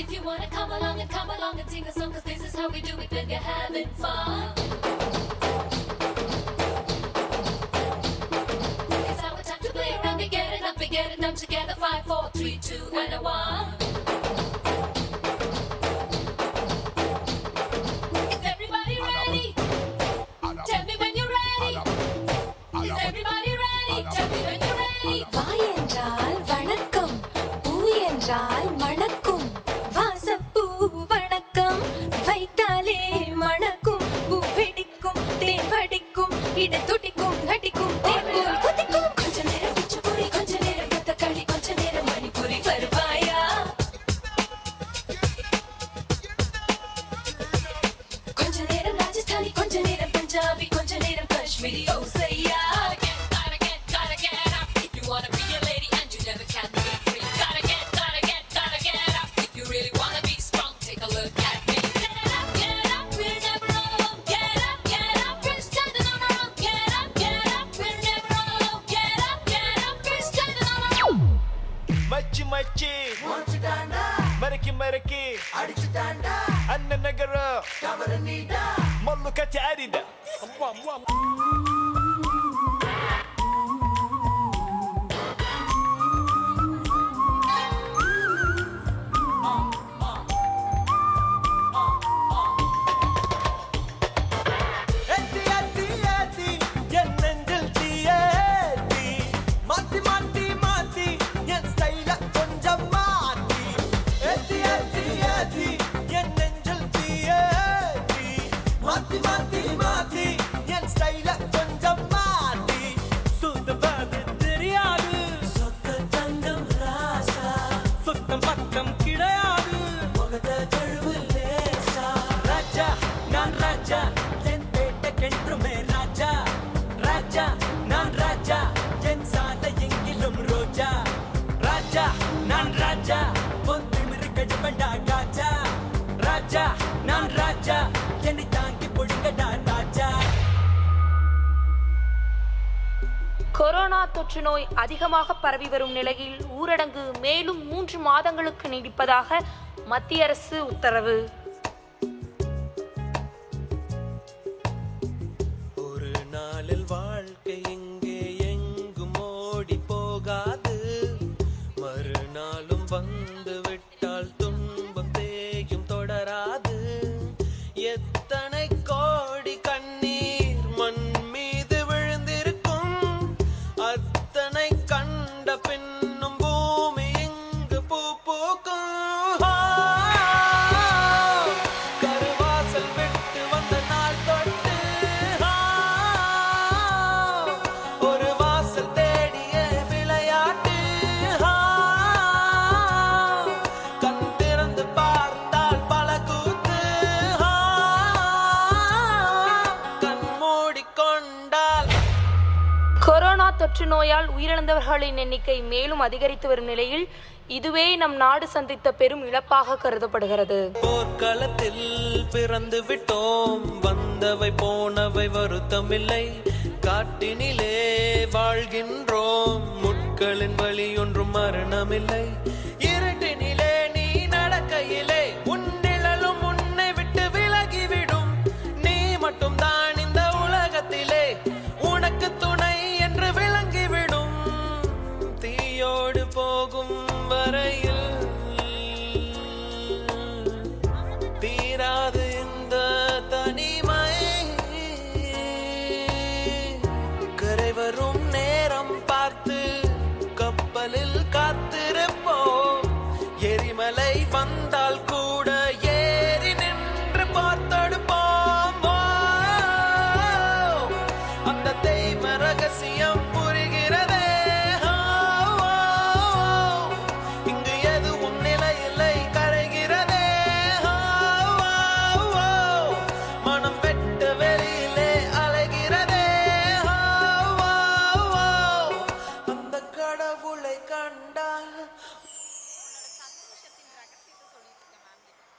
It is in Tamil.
If you wanna come along and sing a song, 'cause this is how we do it when we're having fun. It's our time to play around, we get it up, we get it down together. 5, 4, 3, 2, and a 1. Is everybody ready? Tell me when you're ready. Is everybody ready? Tell me when you're ready. வாய் என்றால் வணக்கம், பூ என்றால் மணக்கும், வாசப்பூ வணக்கம் வைத்தாலே மணக்கும், பூ வெடிக்கும், தேன் வடிக்கும், இட துடிக்கும், நடிக்கும், தேன் போல் குதிக்கும். கொஞ்ச நேரம் குச்சிப்புடி, கொஞ்ச நேரம் கதகளி, கொஞ்ச நேரம் மணிப்புரி வருவாயா? கொஞ்ச நேரம் ராஜஸ்தானி, கொஞ்ச நேரம் பஞ்சாபி, கொஞ்ச நேரம் Kashmiri ஓசையா. Gotta get up. If you wanna be a lady and you never can be free. Gotta get up. If you really wanna be strong, take a look at me. Get up, we're never alone. Get up, we're standing on our own. Get up, we're never alone. Get up, we're standing on our own. மச்சி மச்சி மொச்சிட்டாண்டா மரக்கி மரக்கி அடிச்சுட்டாண்டா அண்ணன் நகர தவறு நீடா மல்லு கச்சி ஆரிட ஏத்தி ஏத்தி ஏத்தி என் நெஞ்சில் தீயேத்தி மாத்தி மாத்தி மாத்தி என் ஸ்டைல கொஞ்சம் மாத்தி ஏத்தி ஏத்தி ஏத்தி என் நெஞ்சில் தீயேத்தி மாத்தி மாத்தி மாத்தி என் ஸ்டைல கொஞ்சம் மாத்தி சுத்தவது தெரியாது சொக்க தங்கம் ராசா சுத்தம் பக்கம் கிடையாது முகத கழுவு லேசா ராஜா நான் ராஜா என் பேட்டைக்கென்றுமே ராஜா ராஜா நான் ராஜா என் சாலை எங்கிலும் ரோஜா ராஜா நான் ராஜா பொந்திமிரு கடுபண்டா ராஜா ராஜா நான் ராஜா என்னை தாங்கி பொழுங்கடா ராஜா. கொரோனா தொற்று நோய் அதிகமாக பரவி வரும் நிலையில் ஊரடங்கு மேலும் 3 மாதங்களுக்கு நீடிப்பதாக மத்திய அரசு உத்தரவு. ஒரு நாளில் வாழ்க்கை எங்கே எங்கும் ஓடி போகாது மறுநாளும் வந்து விட்டால் துன்பம் தேயும் தொடராது எத்தனை கோடி கண்ணீர் மண் மீது விழுந்திருக்கும் அத்தனை கண்ட பின்னும் பூமி இங்கு பூ பூக்கும் கருவாசல் விட்டு வந்த நாள் தொட்டு ஒரு வாசல் தேடிய விளையாட்டு கண் திறந்து பார்த்தால் பல கூத்து கண் மூடிக்கொண்டால். கொரோனா தொற்று நோயால் உயிரிழந்தவர்களின் எண்ணிக்கை மேலும் அதிகரித்து வரும் நிலையில் இதுவே நம் நாடு சந்தித்த பெரும் இழப்பாக கருதப்படுகிறது. போர்க்களத்தில் பிறந்து விட்டோம் வந்தவை போனவை வருத்தமில்லை காட்டினிலே வாழ்கின்றோம் முட்களின் வழி ஒன்றும் மரணமில்லை